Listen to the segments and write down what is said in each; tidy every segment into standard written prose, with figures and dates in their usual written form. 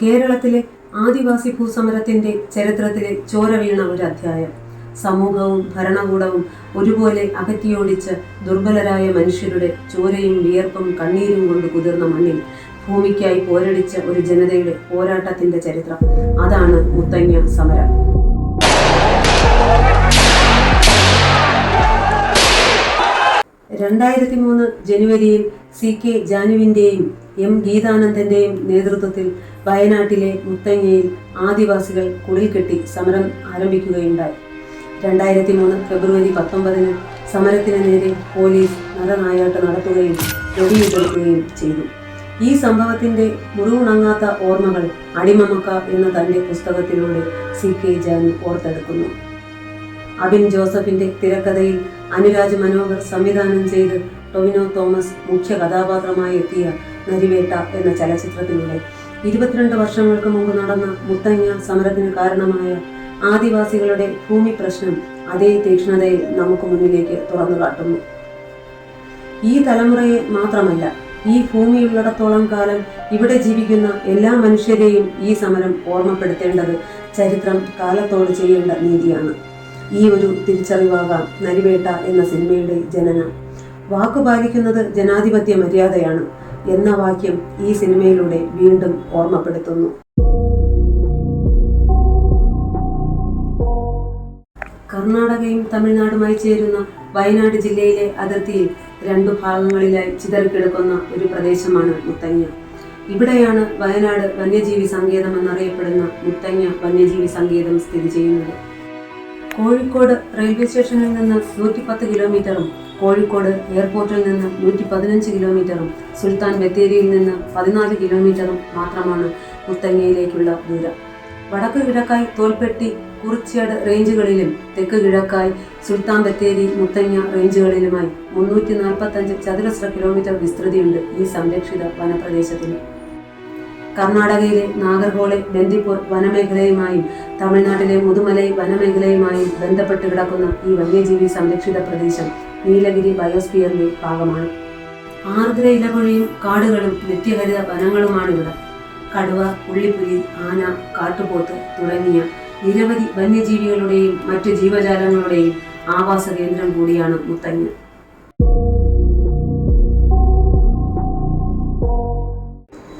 കേരളത്തിലെ ആദിവാസി ഭൂസമരത്തിന്റെ ചരിത്രത്തിലെ ചോര വീണ ഒരു അധ്യായം. സമൂഹവും ഭരണകൂടവും ഒരുപോലെ അകറ്റിയോടിച്ച ദുർബലരായ മനുഷ്യരുടെ ചോരയും വിയർപ്പും കണ്ണീരും കൊണ്ട് കുതിർന്ന മണ്ണിൽ ഭൂമിക്കായി പോരടിച്ച ഒരു ജനതയുടെ പോരാട്ടത്തിന്റെ ചരിത്രം. അതാണ് മുത്തങ്ങ സമരം. ജനുവരിയിൽ CK ജാനുവിന്റെയും M ഗീതാനന്ദന്റെയും നേതൃത്വത്തിൽ വയനാട്ടിലെ മുത്തങ്ങയിൽ ആദിവാസികൾ കുടിൽ കെട്ടി സമരം ആരംഭിക്കുകയുണ്ടായി. 2003 ഫെബ്രുവരി 19 സമരത്തിന് നേരെ പോലീസ് നരനായാട്ട് നടത്തുകയും വെടിയുതിർക്കുകയും ചെയ്തു. ഈ സംഭവത്തിന്റെ മുറിവുണങ്ങാത്ത ഓർമ്മകൾ അടിമമക്ക എന്ന തന്റെ പുസ്തകത്തിലൂടെ CK ജാനു ഓർത്തെടുക്കുന്നു. അബിൻ ജോസഫിന്റെ തിരക്കഥയിൽ അനുരാജ് മനോഹർ സംവിധാനം ചെയ്ത് ടൊവിനോ തോമസ് മുഖ്യ കഥാപാത്രമായി എത്തിയ നരിവേട്ട എന്ന ചലച്ചിത്രത്തിലൂടെ 22 വർഷങ്ങൾക്ക് മുമ്പ് നടന്ന മുത്തങ്ങ സമരത്തിന് കാരണമായ ആദിവാസികളുടെ ഭൂമി പ്രശ്നം അതേ തീക്ഷ്ണതയിൽ നമുക്ക് മുന്നിലേക്ക് തുറന്നു കാട്ടുന്നു. ഈ തലമുറയെ മാത്രമല്ല, ഈ ഭൂമിയുള്ളിടത്തോളം കാലം ഇവിടെ ജീവിക്കുന്ന എല്ലാ മനുഷ്യരെയും ഈ സമരം ഓർമ്മപ്പെടുത്തേണ്ടത് ചരിത്രം കാലത്തോട് ചെയ്യേണ്ട നീതിയാണ്. ഈ ഒരു തിരിച്ചറിവാകാം നരിവേട്ട എന്ന സിനിമയുടെ ജനനം. വാക്കുപാലിക്കുന്നത് ജനാധിപത്യ മര്യാദയാണ് എന്ന വാക്യം ഈ സിനിമയിലൂടെ വീണ്ടും ഓർമ്മപ്പെടുത്തുന്നു. കർണാടകയും തമിഴ്നാടുമായി ചേരുന്ന വയനാട് ജില്ലയിലെ അതിർത്തിയിൽ 2 ഭാഗങ്ങളിലായി ചിതറിക്കിടക്കുന്ന ഒരു പ്രദേശമാണ് മുത്തങ്ങ. ഇവിടെയാണ് വയനാട് വന്യജീവി സങ്കേതം എന്നറിയപ്പെടുന്ന മുത്തങ്ങ വന്യജീവി സങ്കേതം സ്ഥിതി ചെയ്യുന്നത്. കോഴിക്കോട് റെയിൽവേ സ്റ്റേഷനിൽ നിന്ന് 110 കിലോമീറ്ററും കോഴിക്കോട് എയർപോർട്ടിൽ നിന്ന് 115 കിലോമീറ്ററും സുൽത്താൻ ബത്തേരിയിൽ നിന്ന് 14 കിലോമീറ്ററും മാത്രമാണ് മുത്തങ്ങയിലേക്കുള്ള ദൂരം. വടക്ക് കിഴക്കായി തോൽപ്പെട്ടി കുറിച്യാട് റേഞ്ചുകളിലും തെക്ക് കിഴക്കായി സുൽത്താൻ ബത്തേരി മുത്തങ്ങ റേഞ്ചുകളിലുമായി 345 ചതുരശ്ര കിലോമീറ്റർ വിസ്തൃതിയുണ്ട് ഈ സംരക്ഷിത വനപ്രദേശത്തിന്. കർണാടകയിലെ നാഗർഹോളെ ബന്ദിപ്പൂർ വനമേഖലയുമായും തമിഴ്നാട്ടിലെ മുതുമലൈ വനമേഖലയുമായും ബന്ധപ്പെട്ട് കിടക്കുന്ന ഈ വന്യജീവി സംരക്ഷിത പ്രദേശം നീലഗിരി ബയോസ്ഫിയറിന്റെ ഭാഗമാണ്. ആർദ്ര ഇലപൊഴിയും കാടുകളും നിത്യഹരിത വനങ്ങളുമാണിവിടെ. കടുവ, പുള്ളിപ്പുലി, ആന, കാട്ടുപോത്ത് തുടങ്ങിയ നിരവധി വന്യജീവികളുടെയും മറ്റു ജീവജാലങ്ങളുടെയും ആവാസ കേന്ദ്രം കൂടിയാണ് മുത്തങ്ങ.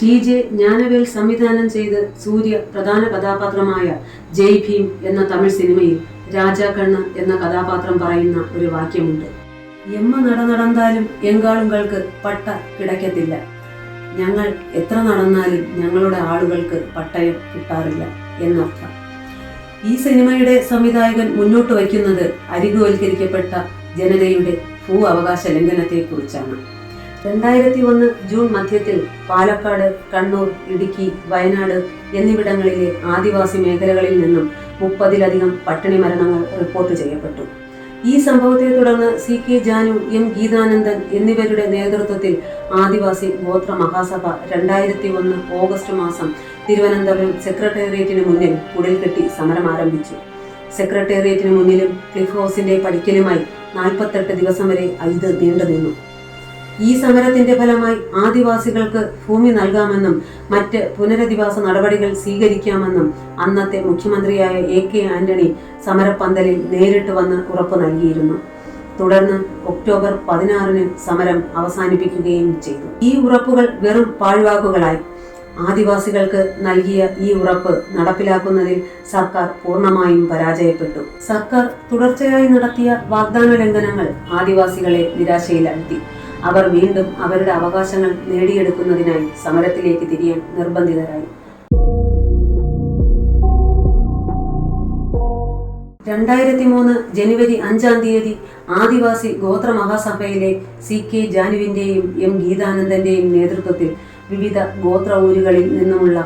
TJ ജ്ഞാനവേൽ സംവിധാനം ചെയ്ത് സൂര്യ പ്രധാന കഥാപാത്രമായ ജയ് ഭീം എന്ന തമിഴ് സിനിമയിൽ രാജാക്കണ്ണ് എന്ന കഥാപാത്രം പറയുന്ന ഒരു വാക്യമുണ്ട്. എമ്മ നടന്നാലും എങ്കാളുകൾക്ക് പട്ട കിടക്കത്തില്ല. ഞങ്ങൾ എത്ര നടന്നാലും ഞങ്ങളുടെ ആളുകൾക്ക് പട്ടയം കിട്ടാറില്ല എന്നർത്ഥം. ഈ സിനിമയുടെ സംവിധായകൻ മുന്നോട്ട് വയ്ക്കുന്നത് അരികുവൽക്കരിക്കപ്പെട്ട ജനതയുടെ ഭൂ അവകാശ ലംഘനത്തെ കുറിച്ചാണ്. 2001 ജൂൺ മധ്യത്തിൽ പാലക്കാട്, കണ്ണൂർ, ഇടുക്കി, വയനാട് എന്നിവിടങ്ങളിലെ ആദിവാസി മേഖലകളിൽ നിന്നും 30-ലധികം പട്ടിണി മരണങ്ങൾ റിപ്പോർട്ട് ചെയ്യപ്പെട്ടു. ഈ സംഭവത്തെ തുടർന്ന് CK ജാനു, M ഗീതാനന്ദൻ എന്നിവരുടെ നേതൃത്വത്തിൽ ആദിവാസി ഗോത്ര മഹാസഭ 2001 ഓഗസ്റ്റ് മാസം തിരുവനന്തപുരം സെക്രട്ടേറിയറ്റിന് മുന്നിൽ കുടിൽ കെട്ടി സമരം ആരംഭിച്ചു. സെക്രട്ടേറിയറ്റിന് മുന്നിലും ക്ലിഫ് ഹൗസിന്റെ പടിക്കലുമായി 48 ദിവസം വരെ ഇത് നീണ്ടുനിന്നു. ഈ സമരത്തിന്റെ ഫലമായി ആദിവാസികൾക്ക് ഭൂമി നൽകാമെന്നും മറ്റ് പുനരധിവാസ നടപടികൾ സ്വീകരിക്കാമെന്നും അന്നത്തെ മുഖ്യമന്ത്രിയായ AK ആന്റണി സമരപ്പന്തലിൽ നേരിട്ട് വന്ന് ഉറപ്പ് നൽകിയിരുന്നു. തുടർന്ന് ഒക്ടോബർ 16 സമരം അവസാനിപ്പിക്കുകയും ചെയ്തു. ഈ ഉറപ്പുകൾ വെറും പാഴ്വാക്കുകളായി. ആദിവാസികൾക്ക് നൽകിയ ഈ ഉറപ്പ് നടപ്പിലാക്കുന്നതിൽ സർക്കാർ പൂർണ്ണമായും പരാജയപ്പെട്ടു. സർക്കാർ തുടർച്ചയായി നടത്തിയ വാഗ്ദാന ലംഘനങ്ങൾ ആദിവാസികളെ നിരാശയിലാഴ്ത്തി. അവർ വീണ്ടും അവരുടെ അവകാശങ്ങൾ നേടിയെടുക്കുന്നതിനായി സമരത്തിലേക്ക് തിരിയാൻ നിർബന്ധിതരായി. 2003 ജനുവരി 5 ആദിവാസി ഗോത്ര മഹാസഭയിലെ CK ജാനുവിന്റെയും M ഗീതാനന്ദന്റെയും നേതൃത്വത്തിൽ വിവിധ ഗോത്ര ഊരുകളിൽ നിന്നുമുള്ള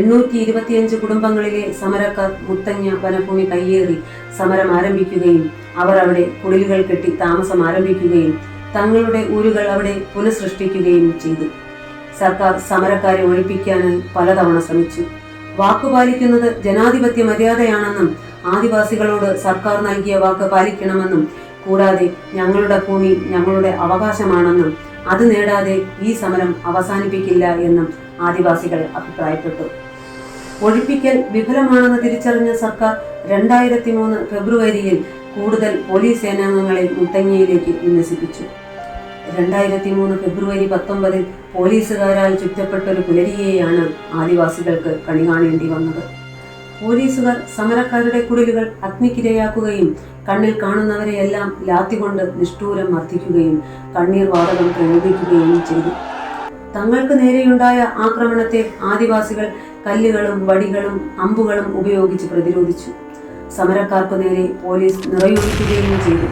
825 കുടുംബങ്ങളിലെ സമരക്കാർ മുത്തങ്ങ വനഭൂമി കയ്യേറി സമരം ആരംഭിക്കുകയും അവർ അവിടെ കുടിലുകൾ കെട്ടി താമസം ആരംഭിക്കുകയും തങ്ങളുടെ ഊരുകൾ അവിടെ പുനഃസൃഷ്ടിക്കുകയും ചെയ്തു. സർക്കാർ സമരക്കാരെ ഒഴിപ്പിക്കാനായി പലതവണ ശ്രമിച്ചു. വാക്കുപാലിക്കുന്നത് ജനാധിപത്യ മര്യാദയാണെന്നും ആദിവാസികളോട് സർക്കാർ നൽകിയ വാക്ക് പാലിക്കണമെന്നും കൂടാതെ ഞങ്ങളുടെ ഭൂമി ഞങ്ങളുടെ അവകാശമാണെന്നും അത് നേടാതെ ഈ സമരം അവസാനിപ്പിക്കില്ല എന്നും ആദിവാസികൾ അഭിപ്രായപ്പെട്ടു. ഒഴിപ്പിക്കൽ വിഫലമാണെന്ന് തിരിച്ചറിഞ്ഞ സർക്കാർ 2003 ഫെബ്രുവരിയിൽ കൂടുതൽ പോലീസ് സേനാംഗങ്ങളെ മുത്തങ്ങയിലേക്ക് വിന്യസിപ്പിച്ചു. 2003 ഫെബ്രുവരി 19 പോലീസുകാരാൽ ചുറ്റപ്പെട്ട ഒരു പുലരിയെയാണ് ആദിവാസികൾക്ക് കണി കാണേണ്ടി വന്നത്. പോലീസുകാർ സമരക്കാരുടെ കുടിലുകൾ അഗ്നിക്കിരയാക്കുകയും കണ്ണിൽ കാണുന്നവരെയെല്ലാം ലാത്തികൊണ്ട് നിഷ്ഠൂരം മർദ്ദിക്കുകയും കണ്ണീർ വാതകം പ്രയോഗിക്കുകയും ചെയ്തു. തങ്ങൾക്ക് നേരെയുണ്ടായ ആക്രമണത്തെ ആദിവാസികൾ കല്ലുകളും വടികളും അമ്പുകളും ഉപയോഗിച്ച് പ്രതിരോധിച്ചു. സമരക്കാർക്കു നേരെ പോലീസ് നിറയൊഴിക്കുകയും ചെയ്തു.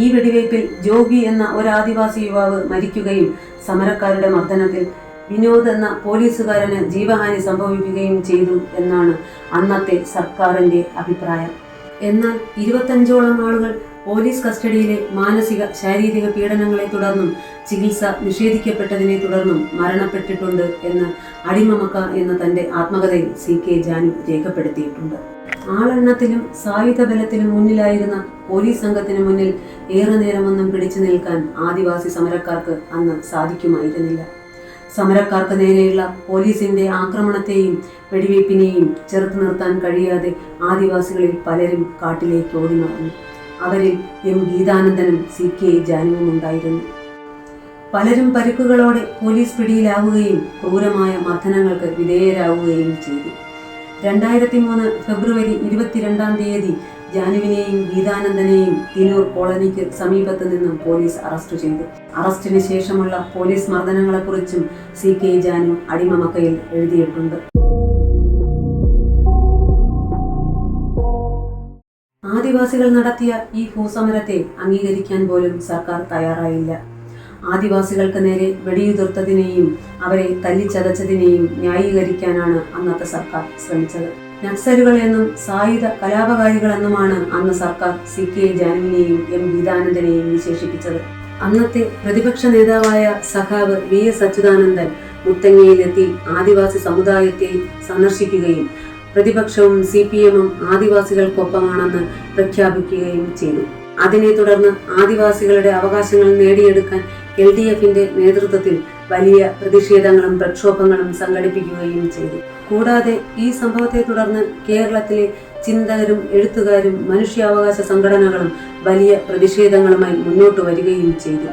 ഈ വെടിവയ്പിൽ ജോഗി എന്ന ഒരു ആദിവാസി യുവാവ് മരിക്കുകയും സമരക്കാരുടെ മർദ്ദനത്തിൽ വിനോദ് എന്ന പോലീസുകാരന് ജീവഹാനി സംഭവിക്കുകയും ചെയ്തു എന്നാണ് അന്നത്തെ സർക്കാരിന്റെ അഭിപ്രായം. എന്നാൽ 25ഓളം ആളുകൾ പോലീസ് കസ്റ്റഡിയിലെ മാനസിക ശാരീരിക പീഡനങ്ങളെ തുടർന്നും ചികിത്സ നിഷേധിക്കപ്പെട്ടതിനെ തുടർന്നും മരണപ്പെട്ടിട്ടുണ്ട് എന്ന് അടിമമക്ക എന്ന തന്റെ ആത്മകഥയിൽ CK ജാനു രേഖപ്പെടുത്തിയിട്ടുണ്ട്. ആളെണ്ണത്തിലും സായുധ ബലത്തിലും മുന്നിലായിരുന്ന പോലീസ് സംഘത്തിന് മുന്നിൽ ഏറെ നേരമൊന്നും പിടിച്ചു നിൽക്കാൻ ആദിവാസി സമരക്കാർക്ക് അന്ന് സാധിക്കുമായിരുന്നില്ല. സമരക്കാർക്ക് നേരെയുള്ള പോലീസിന്റെ ആക്രമണത്തെയും വെടിവയ്പ്പിനെയും ചെറുത്തു നിർത്താൻ കഴിയാതെ ആദിവാസികളിൽ പലരും കാട്ടിലേക്ക് ഓടി മറന്നു. അവരിൽ M ഗീതാനന്ദനും CK ജാനുവും ഉണ്ടായിരുന്നു. പലരും പരിക്കുകളോടെ പോലീസ് പിടിയിലാവുകയും ക്രൂരമായ മർദ്ദനങ്ങൾക്ക് വിധേയരാവുകയും ചെയ്തു. 2003 ഫെബ്രുവരി 22-ാം തീയതി ജാനുവിനെയും ഗീതാനന്ദനെയും തിനൂർ കോളനിക്ക് സമീപത്ത് നിന്നും പോലീസ് അറസ്റ്റ് ചെയ്തു. അറസ്റ്റിന് ശേഷമുള്ള പോലീസ് മർദ്ദനങ്ങളെക്കുറിച്ചും CK ജാനു അടിമമക്കയിൽ എഴുതിയിട്ടുണ്ട്. ആദിവാസികൾ നടത്തിയ ഈ ഭൂസമരത്തെ അംഗീകരിക്കാൻ പോലും സർക്കാർ തയ്യാറായില്ല. ആദിവാസികൾക്ക് നേരെ വെടിയുതിർത്തതിനെയും അവരെ തല്ലിച്ചതച്ചതിനെയും ന്യായീകരിക്കാനാണ് അന്നത്തെ സർക്കാർ ശ്രമിച്ചത്. നക്സലുകൾ എന്നും സായുധ കലാപകാരികൾ എന്നുമാണ് അന്ന് സർക്കാർ CK ജാനുവിനെയും M ഗീതാനന്ദനെയും വിശേഷിപ്പിച്ചത്. അന്നത്തെ പ്രതിപക്ഷ നേതാവായ സഖാവ് VS അച്യുതാനന്ദൻ മുത്തങ്ങയിലെത്തി ആദിവാസി സമുദായത്തെ സന്ദർശിക്കുകയും പ്രതിപക്ഷവും CPM-ഉം ആദിവാസികൾക്കൊപ്പമാണെന്ന് പ്രഖ്യാപിക്കുകയും ചെയ്തു. അതിനെ തുടർന്ന് ആദിവാസികളുടെ അവകാശങ്ങൾ നേടിയെടുക്കാൻ LDF-ന്റെ നേതൃത്വത്തിൽ വലിയ പ്രതിഷേധങ്ങളും പ്രക്ഷോഭങ്ങളും സംഘടിപ്പിക്കുകയും ചെയ്തു. കൂടാതെ ഈ സംഭവത്തെ തുടർന്ന് കേരളത്തിലെ ചിന്തകരും എഴുത്തുകാരും മനുഷ്യാവകാശ സംഘടനകളും വലിയ പ്രതിഷേധങ്ങളുമായി മുന്നോട്ട് വരികയും ചെയ്തു.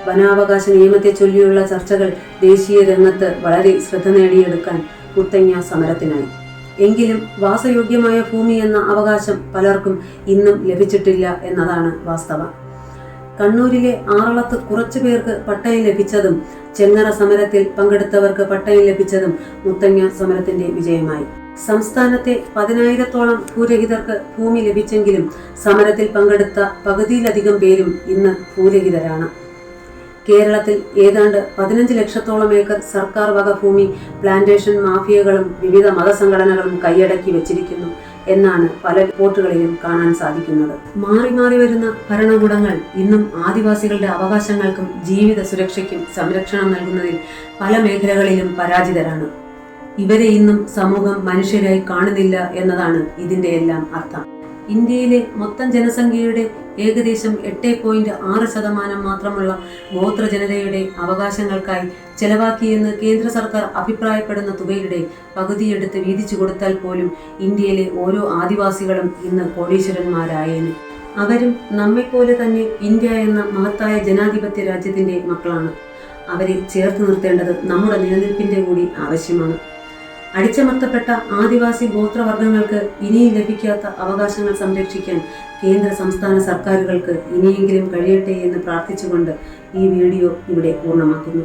വനാവകാശ നിയമത്തെ ചൊല്ലിയുള്ള ചർച്ചകൾ ദേശീയ രംഗത്ത് വളരെ ശ്രദ്ധ നേടിയെടുക്കാൻ മുത്തങ്ങ സമരത്തിനായി. എങ്കിലും വാസയോഗ്യമായ ഭൂമി എന്ന അവകാശം പലർക്കും ഇന്നും ലഭിച്ചിട്ടില്ല എന്നതാണ് വാസ്തവം. കണ്ണൂരിലെ ആറളത്ത് കുറച്ചു പേർക്ക് പട്ടയം ലഭിച്ചതും ചെങ്ങറ സമരത്തിൽ പങ്കെടുത്തവർക്ക് പട്ടയം ലഭിച്ചതും മുത്തങ്ങ സമരത്തിന്റെ വിജയമായി. സംസ്ഥാനത്തെ 10,000-ഓളം ഭൂരഹിതർക്ക് ഭൂമി ലഭിച്ചെങ്കിലും സമരത്തിൽ പങ്കെടുത്ത പകുതിയിലധികം പേരും ഇന്ന് ഭൂരഹിതരാണ്. കേരളത്തിൽ ഏതാണ്ട് 15 ലക്ഷത്തോളം ഏക്കർ സർക്കാർ വക ഭൂമി പ്ലാന്റേഷൻ മാഫിയകളും വിവിധ മതസംഘടനകളും കൈയടക്കി വെച്ചിരിക്കുന്നു എന്നാണ് പല റിപ്പോർട്ടുകളിലും കാണാൻ സാധിക്കുന്നത്. മാറി മാറി വരുന്ന ഭരണകൂടങ്ങൾ ഇന്നും ആദിവാസികളുടെ അവകാശങ്ങൾക്കും ജീവിത സുരക്ഷയ്ക്കും സംരക്ഷണം നൽകുന്നതിൽ പല മേഖലകളിലും പരാജിതരാണ്. ഇവരെ ഇന്നും സമൂഹം മനുഷ്യരായി കാണുന്നില്ല എന്നതാണ് ഇതിന്റെ എല്ലാം അർത്ഥം. ഇന്ത്യയിലെ മൊത്തം ജനസംഖ്യയുടെ ഏകദേശം 8.6% മാത്രമുള്ള ഗോത്ര ജനതയുടെ അവകാശങ്ങൾക്കായി ചെലവാക്കിയെന്ന് കേന്ദ്ര സർക്കാർ അഭിപ്രായപ്പെടുന്ന തുകയുടെ പകുതിയെടുത്ത് വീതിച്ചു കൊടുത്താൽ പോലും ഇന്ത്യയിലെ ഓരോ ആദിവാസികളും ഇന്ന് കോടീശ്വരന്മാരായേനെ. അവരും നമ്മെപ്പോലെ തന്നെ ഇന്ത്യ എന്ന മഹത്തായ ജനാധിപത്യ രാജ്യത്തിന്റെ മക്കളാണ്. അവരെ ചേർത്ത് നിർത്തേണ്ടത് നമ്മുടെ നിലനിൽപ്പിന്റെ കൂടി ആവശ്യമാണ്. അടിച്ചമർത്തപ്പെട്ട ആദിവാസി ഗോത്രവർഗങ്ങൾക്ക് ഇനിയും ലഭിക്കാത്ത അവകാശങ്ങൾ സംരക്ഷിക്കാൻ കേന്ദ്ര സംസ്ഥാന സർക്കാരുകൾക്ക് ഇനിയെങ്കിലും കഴിയട്ടെ എന്ന് പ്രാർത്ഥിച്ചുകൊണ്ട് ഈ വീഡിയോ ഇവിടെ പൂർണ്ണമാക്കുന്നു.